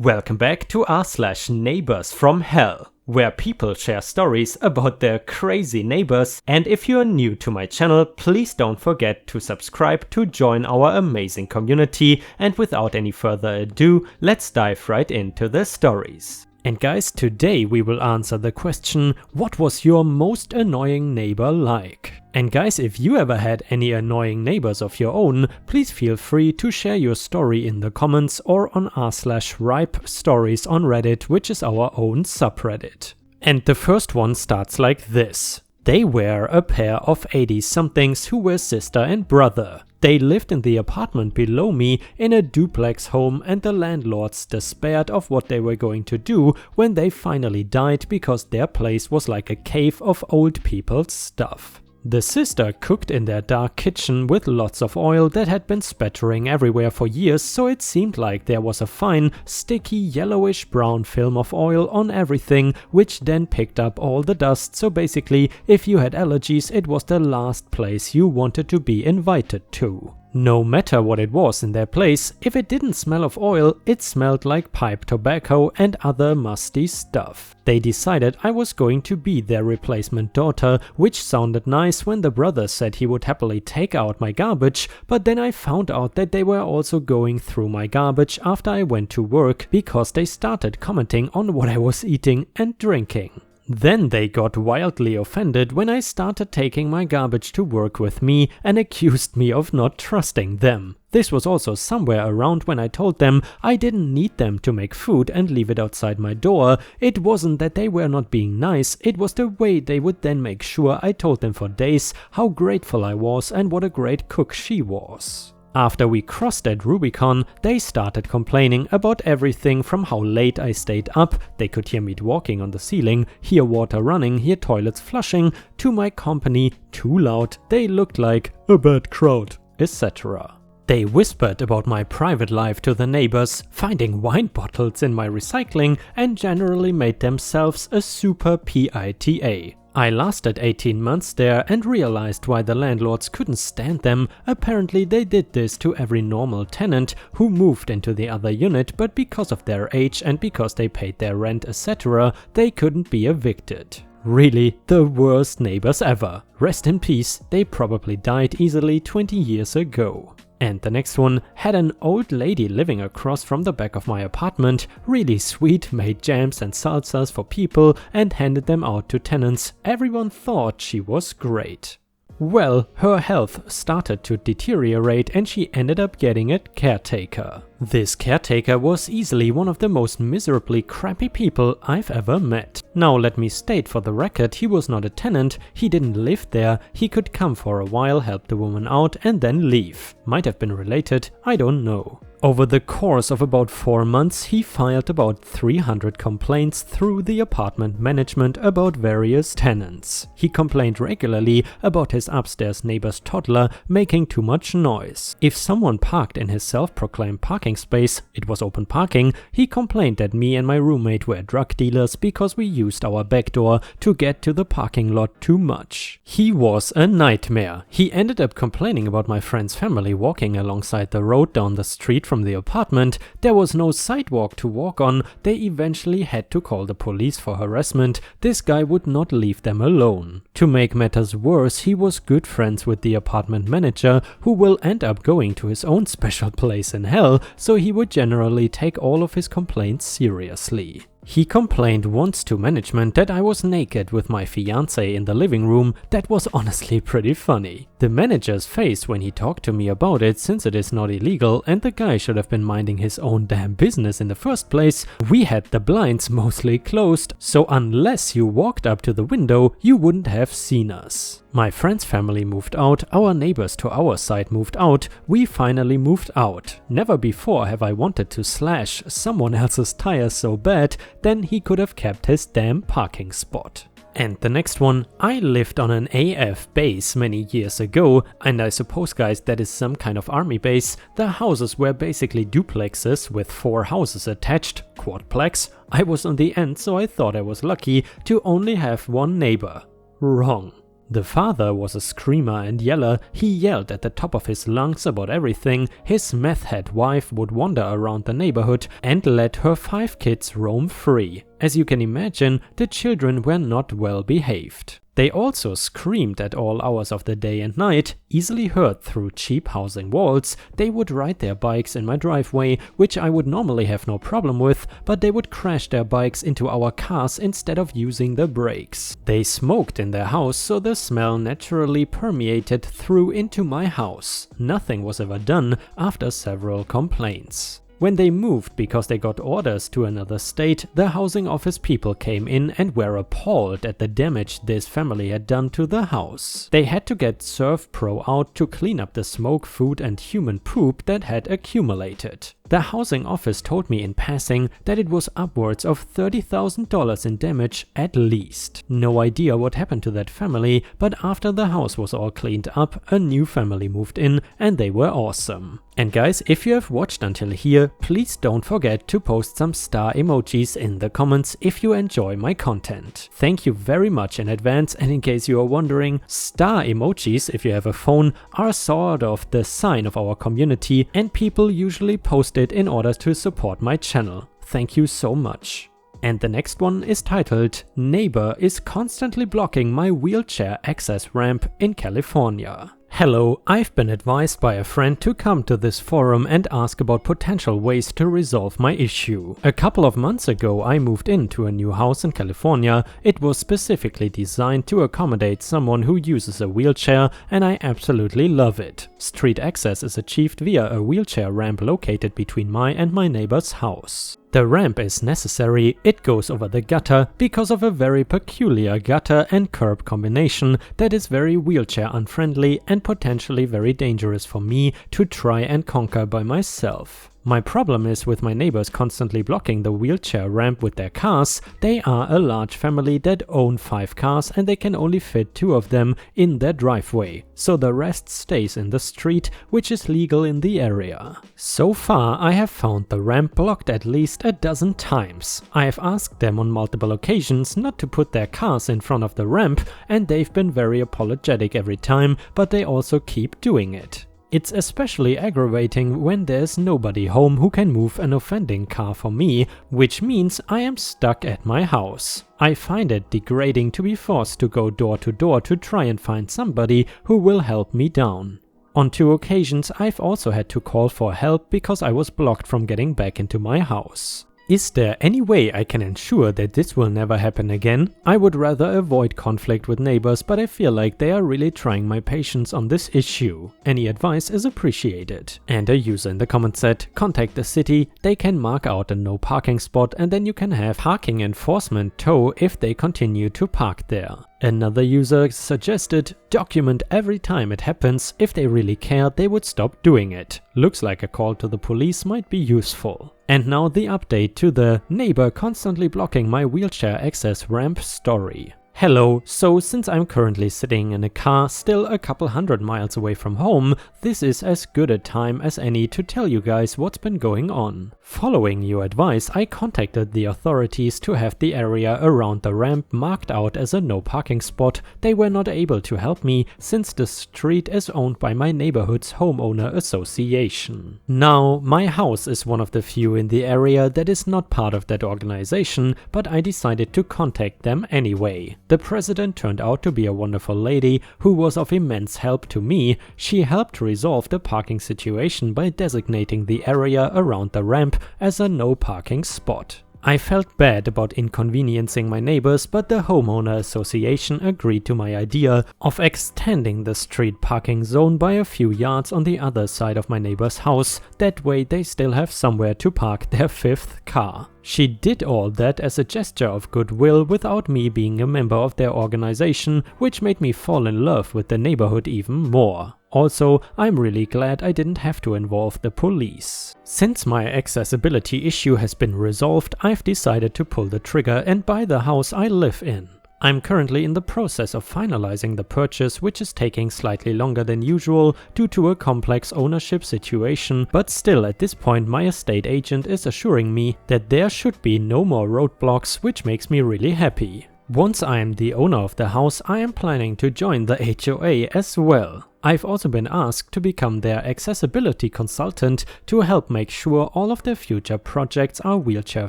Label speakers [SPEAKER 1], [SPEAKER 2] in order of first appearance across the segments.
[SPEAKER 1] Welcome back to r/Neighbors from Hell, where people share stories about their crazy neighbors, and if you're new to my channel, please don't forget to subscribe to join our amazing community, and without any further ado, let's dive right into the stories. And guys, today we will answer the question, what was your most annoying neighbor like? And guys, if you ever had any annoying neighbors of your own, please feel free to share your story in the comments or on r/ripe stories on Reddit, which is our own subreddit. And the first one starts like this. They were a pair of 80-somethings who were sister and brother. They lived in the apartment below me in a duplex home, and the landlords despaired of what they were going to do when they finally died because their place was like a cave of old people's stuff. The sister cooked in their dark kitchen with lots of oil that had been spattering everywhere for years, so it seemed like there was a fine, sticky yellowish brown film of oil on everything, which then picked up all the dust, so basically if you had allergies it was the last place you wanted to be invited to. No matter what it was in their place, if it didn't smell of oil, it smelled like pipe tobacco and other musty stuff. They decided I was going to be their replacement daughter, which sounded nice when the brother said he would happily take out my garbage, but then I found out that they were also going through my garbage after I went to work because they started commenting on what I was eating and drinking. Then they got wildly offended when I started taking my garbage to work with me and accused me of not trusting them. This was also somewhere around when I told them I didn't need them to make food and leave it outside my door. It wasn't that they were not being nice, it was the way they would then make sure I told them for days how grateful I was and what a great cook she was. After we crossed that Rubicon, they started complaining about everything from how late I stayed up, they could hear me walking on the ceiling, hear water running, hear toilets flushing, to my company too loud, they looked like a bad crowd, etc. They whispered about my private life to the neighbors, finding wine bottles in my recycling, and generally made themselves a super PITA. I lasted 18 months there and realized why the landlords couldn't stand them. Apparently they did this to every normal tenant who moved into the other unit, but because of their age and because they paid their rent, etc., they couldn't be evicted. Really, the worst neighbors ever. Rest in peace, they probably died easily 20 years ago. And the next one had an old lady living across from the back of my apartment, really sweet, made jams and salsas for people and handed them out to tenants. Everyone thought she was great. Well, her health started to deteriorate and she ended up getting a caretaker. This caretaker was easily one of the most miserably crappy people I've ever met. Now let me state for the record, he was not a tenant, he didn't live there, he could come for a while, help the woman out and then leave. Might have been related, I don't know. Over the course of about 4 months, he filed about 300 complaints through the apartment management about various tenants. He complained regularly about his upstairs neighbor's toddler making too much noise. If someone parked in his self-proclaimed parking space, it was open parking, he complained that me and my roommate were drug dealers because we used our back door to get to the parking lot too much. He was a nightmare. He ended up complaining about my friend's family walking alongside the road down the street from the apartment. There was no sidewalk to walk on. They eventually had to call the police for harassment. This guy would not leave them alone. To make matters worse, he was good friends with the apartment manager, who will end up going to his own special place in hell, so he would generally take all of his complaints seriously. He complained once to management that I was naked with my fiancé in the living room. That was honestly pretty funny. The manager's face when he talked to me about it, since it is not illegal and the guy should have been minding his own damn business in the first place. We had the blinds mostly closed, so unless you walked up to the window, you wouldn't have seen us. My friend's family moved out, our neighbors to our side moved out, we finally moved out. Never before have I wanted to slash someone else's tires so bad, then he could have kept his damn parking spot. And the next one, I lived on an AF base many years ago, and I suppose guys that is some kind of army base. The houses were basically duplexes with 4 houses attached, quadplex. I was on the end, so I thought I was lucky to only have one neighbor. Wrong. The father was a screamer and yeller. He yelled at the top of his lungs about everything. His meth head wife would wander around the neighborhood and let her 5 kids roam free. As you can imagine, the children were not well behaved. They also screamed at all hours of the day and night, easily heard through cheap housing walls. They would ride their bikes in my driveway, which I would normally have no problem with, but they would crash their bikes into our cars instead of using the brakes. They smoked in their house, so the smell naturally permeated through into my house. Nothing was ever done after several complaints. When they moved because they got orders to another state, the housing office people came in and were appalled at the damage this family had done to the house. They had to get ServPro out to clean up the smoke, food and human poop that had accumulated. The housing office told me in passing that it was upwards of $30,000 in damage at least. No idea what happened to that family, but after the house was all cleaned up, a new family moved in and they were awesome. And guys, if you have watched until here, please don't forget to post some star emojis in the comments if you enjoy my content. Thank you very much in advance, and in case you are wondering, star emojis, if you have a phone, are sort of the sign of our community and people usually post it in order to support my channel. Thank you so much. And the next one is titled, "Neighbor is constantly blocking my wheelchair access ramp in California." Hello, I've been advised by a friend to come to this forum and ask about potential ways to resolve my issue. A couple of months ago I moved into a new house in California. It was specifically designed to accommodate someone who uses a wheelchair, and I absolutely love it. Street access is achieved via a wheelchair ramp located between my and my neighbor's house. The ramp is necessary. It goes over the gutter because of a very peculiar gutter and curb combination that is very wheelchair unfriendly and potentially very dangerous for me to try and conquer by myself. My problem is with my neighbors constantly blocking the wheelchair ramp with their cars. They are a large family that own 5 cars and they can only fit 2 of them in their driveway, so the rest stays in the street, which is legal in the area. So far I have found the ramp blocked at least a dozen times. I have asked them on multiple occasions not to put their cars in front of the ramp, and they've been very apologetic every time, but they also keep doing it. It's especially aggravating when there's nobody home who can move an offending car for me, which means I am stuck at my house. I find it degrading to be forced to go door to door to try and find somebody who will help me down. On 2 occasions I've also had to call for help because I was blocked from getting back into my house. Is there any way I can ensure that this will never happen again? I would rather avoid conflict with neighbors, but I feel like they are really trying my patience on this issue. Any advice is appreciated. And a user in the comments said, contact the city, they can mark out a no parking spot and then you can have parking enforcement tow if they continue to park there. Another user suggested, document every time it happens. If they really care, they would stop doing it. Looks like a call to the police might be useful. And now the update to the neighbor constantly blocking my wheelchair access ramp story. Hello, so since I'm currently sitting in a car still a couple 100 miles away from home, this is as good a time as any to tell you guys what's been going on. Following your advice, I contacted the authorities to have the area around the ramp marked out as a no parking spot. They were not able to help me since the street is owned by my neighborhood's homeowner association. Now, my house is one of the few in the area that is not part of that organization, but I decided to contact them anyway. The president turned out to be a wonderful lady who was of immense help to me. She helped resolve the parking situation by designating the area around the ramp as a no parking spot. I felt bad about inconveniencing my neighbors, but the homeowner association agreed to my idea of extending the street parking zone by a few yards on the other side of my neighbor's house. That way they still have somewhere to park their 5th car. She did all that as a gesture of goodwill without me being a member of their organization, which made me fall in love with the neighborhood even more. Also, I'm really glad I didn't have to involve the police. Since my accessibility issue has been resolved, I've decided to pull the trigger and buy the house I live in. I'm currently in the process of finalizing the purchase, which is taking slightly longer than usual due to a complex ownership situation, but still at this point my estate agent is assuring me that there should be no more roadblocks, which makes me really happy. Once I am the owner of the house, I am planning to join the HOA as well. I've also been asked to become their accessibility consultant to help make sure all of their future projects are wheelchair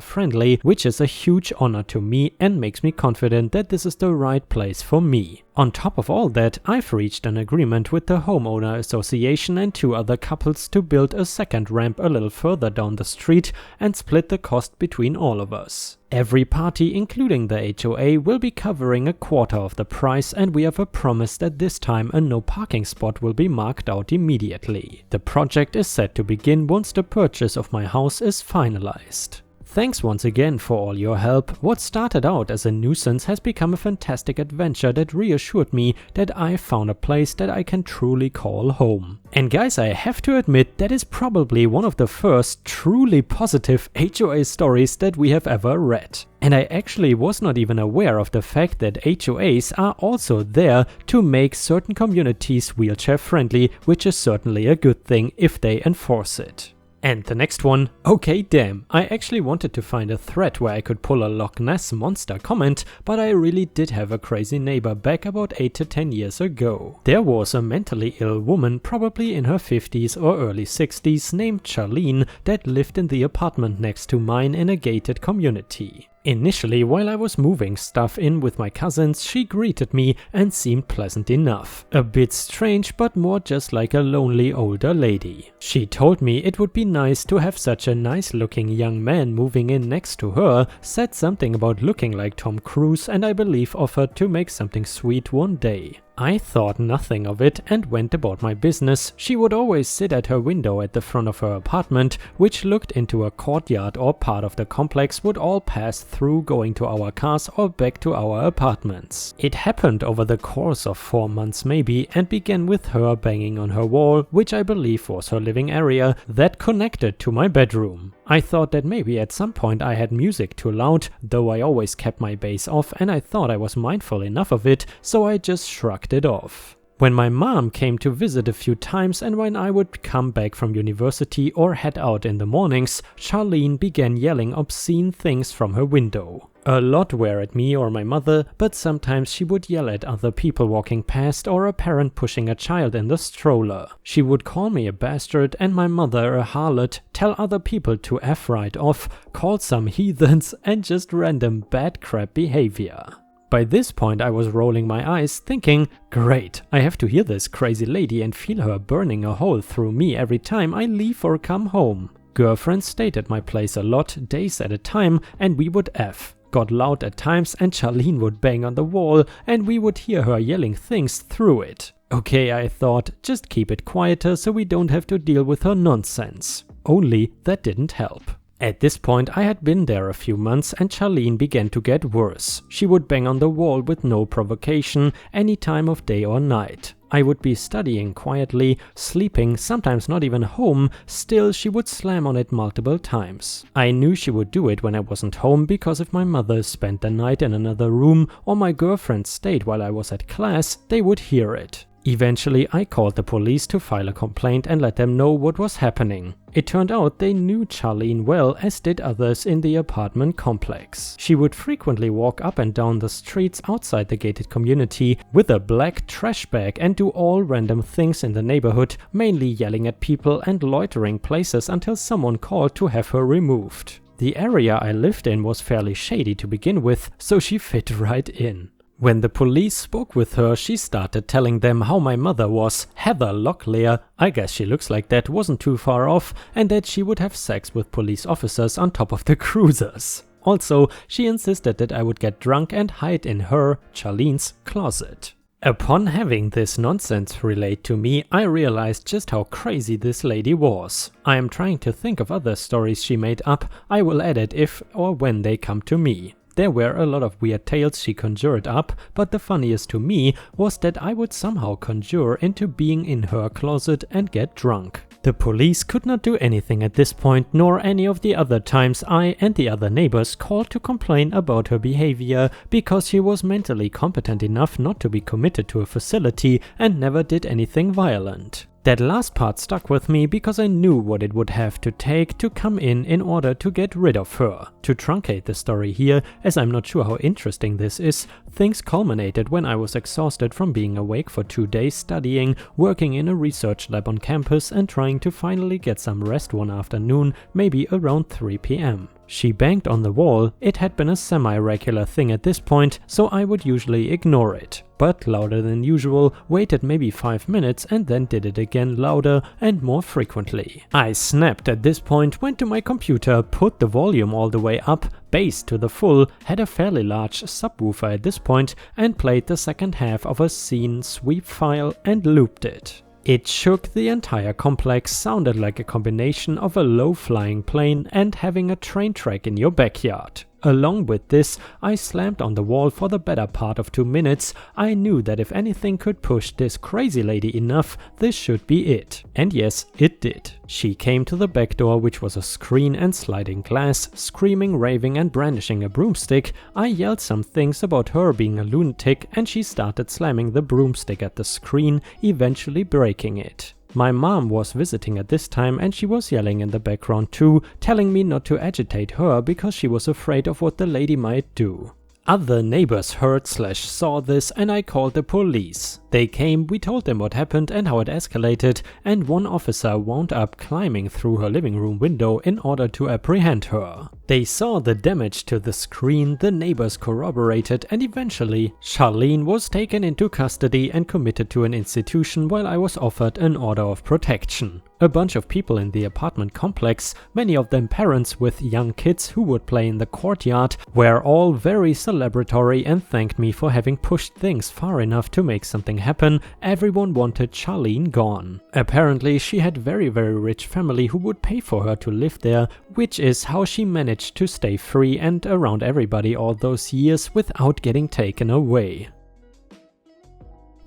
[SPEAKER 1] friendly, which is a huge honor to me and makes me confident that this is the right place for me. On top of all that, I've reached an agreement with the homeowner association and 2 other couples to build a second ramp a little further down the street and split the cost between all of us. Every party, including the HOA, will be covering a quarter of the price, and we have a promise that this time a no parking spot will be marked out immediately. The project is set to begin once the purchase of my house is finalized. Thanks once again for all your help. What started out as a nuisance has become a fantastic adventure that reassured me that I found a place that I can truly call home. And guys, I have to admit that is probably one of the first truly positive HOA stories that we have ever read. And I actually was not even aware of the fact that HOAs are also there to make certain communities wheelchair friendly, which is certainly a good thing if they enforce it. And the next one, okay damn, I actually wanted to find a thread where I could pull a Loch Ness monster comment, but I really did have a crazy neighbor back about 8 to 10 years ago. There was a mentally ill woman, probably in her 50s or early 60s, named Charlene, that lived in the apartment next to mine in a gated community. Initially, while I was moving stuff in with my cousins, she greeted me and seemed pleasant enough. A bit strange, but more just like a lonely older lady. She told me it would be nice to have such a nice looking young man moving in next to her, said something about looking like Tom Cruise, and I believe offered to make something sweet one day. I thought nothing of it and went about my business. She would always sit at her window at the front of her apartment, which looked into a courtyard or part of the complex would all pass through going to our cars or back to our apartments. It happened over the course of 4 months maybe, and began with her banging on her wall, which I believe was her living area, that connected to my bedroom. I thought that maybe at some point I had music too loud, though I always kept my bass off, and I thought I was mindful enough of it, so I just shrugged it off. When my mom came to visit a few times and when I would come back from university or head out in the mornings, Charlene began yelling obscene things from her window. A lot were at me or my mother, but sometimes she would yell at other people walking past or a parent pushing a child in the stroller. She would call me a bastard and my mother a harlot, tell other people to F right off, call some heathens, and just random bad crap behavior. By this point I was rolling my eyes thinking, great, I have to hear this crazy lady and feel her burning a hole through me every time I leave or come home. Girlfriends stayed at my place a lot, days at a time, and we would F. Got loud at times and Charlene would bang on the wall and we would hear her yelling things through it. Okay, I thought, just keep it quieter so we don't have to deal with her nonsense. Only that didn't help. At this point I had been there a few months and Charlene began to get worse. She would bang on the wall with no provocation, any time of day or night. I would be studying quietly, sleeping, sometimes not even home, still she would slam on it multiple times. I knew she would do it when I wasn't home because if my mother spent the night in another room or my girlfriend stayed while I was at class, they would hear it. Eventually I called the police to file a complaint and let them know what was happening. It turned out they knew Charlene well, as did others in the apartment complex. She would frequently walk up and down the streets outside the gated community with a black trash bag and do all random things in the neighborhood, mainly yelling at people and loitering places until someone called to have her removed. The area I lived in was fairly shady to begin with, so she fit right in. When the police spoke with her, she started telling them how my mother was Heather Locklear, I guess she looks like that, wasn't too far off, and that she would have sex with police officers on top of the cruisers. Also, she insisted that I would get drunk and hide in her, Charlene's, closet. Upon having this nonsense relayed to me, I realized just how crazy this lady was. I am trying to think of other stories she made up. I will add it if or when they come to me. There were a lot of weird tales she conjured up, but the funniest to me was that I would somehow conjure into being in her closet and get drunk. The police could not do anything at this point, nor any of the other times I and the other neighbors called to complain about her behavior, because she was mentally competent enough not to be committed to a facility and never did anything violent. That last part stuck with me because I knew what it would have to take to come in order to get rid of her. To truncate the story here, as I'm not sure how interesting this is, things culminated when I was exhausted from being awake for 2 days studying, working in a research lab on campus and trying to finally get some rest one afternoon, maybe around 3 PM. She banged on the wall. It had been a semi-regular thing at this point, so I would usually ignore it. But louder than usual, waited maybe 5 minutes and then did it again louder and more frequently. I snapped at this point, went to my computer, put the volume all the way up, bass to the full, had a fairly large subwoofer at this point, and played the second half of a scene sweep file and looped it. It shook the entire complex, sounded like a combination of a low-flying plane and having a train track in your backyard. Along with this, I slammed on the wall for the better part of 2 minutes. I knew that if anything could push this crazy lady enough, this should be it. And yes, it did. She came to the back door, which was a screen and sliding glass, screaming, raving and brandishing a broomstick. I yelled some things about her being a lunatic and she started slamming the broomstick at the screen, eventually breaking it. My mom was visiting at this time and she was yelling in the background too, telling me not to agitate her because she was afraid of what the lady might do. Other neighbors heard/saw this and I called the police. They came, we told them what happened and how it escalated, and one officer wound up climbing through her living room window in order to apprehend her. They saw the damage to the screen, the neighbors corroborated, and eventually Charlene was taken into custody and committed to an institution while I was offered an order of protection. A bunch of people in the apartment complex, many of them parents with young kids who would play in the courtyard, were all very celebratory and thanked me for having pushed things far enough to make something happen. Everyone wanted Charlene gone. Apparently she had very rich family who would pay for her to live there, which is how she managed to stay free and around everybody all those years without getting taken away.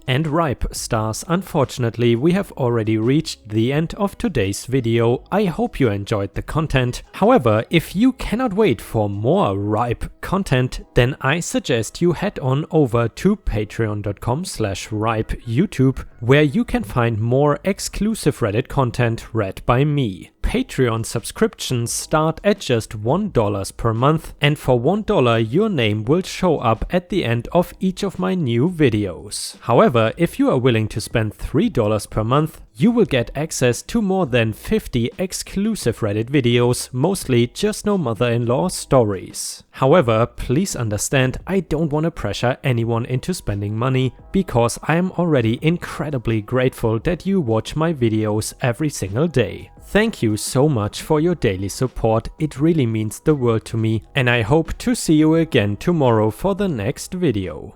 [SPEAKER 1] And Ripe Stars, unfortunately we have already reached the end of today's video. I hope you enjoyed the content. However, if you cannot wait for more Ripe content, then I suggest you head on over to patreon.com/ripeyoutube, where you can find more exclusive Reddit content read by me. Patreon subscriptions start at just $1 per month, and for $1 your name will show up at the end of each of my new videos. However, if you are willing to spend $3 per month, you will get access to more than 50 exclusive Reddit videos, mostly just no mother-in-law stories. However, please understand, I don't want to pressure anyone into spending money, because I am already incredibly grateful that you watch my videos every single day. Thank you so much for your daily support, it really means the world to me, and I hope to see you again tomorrow for the next video.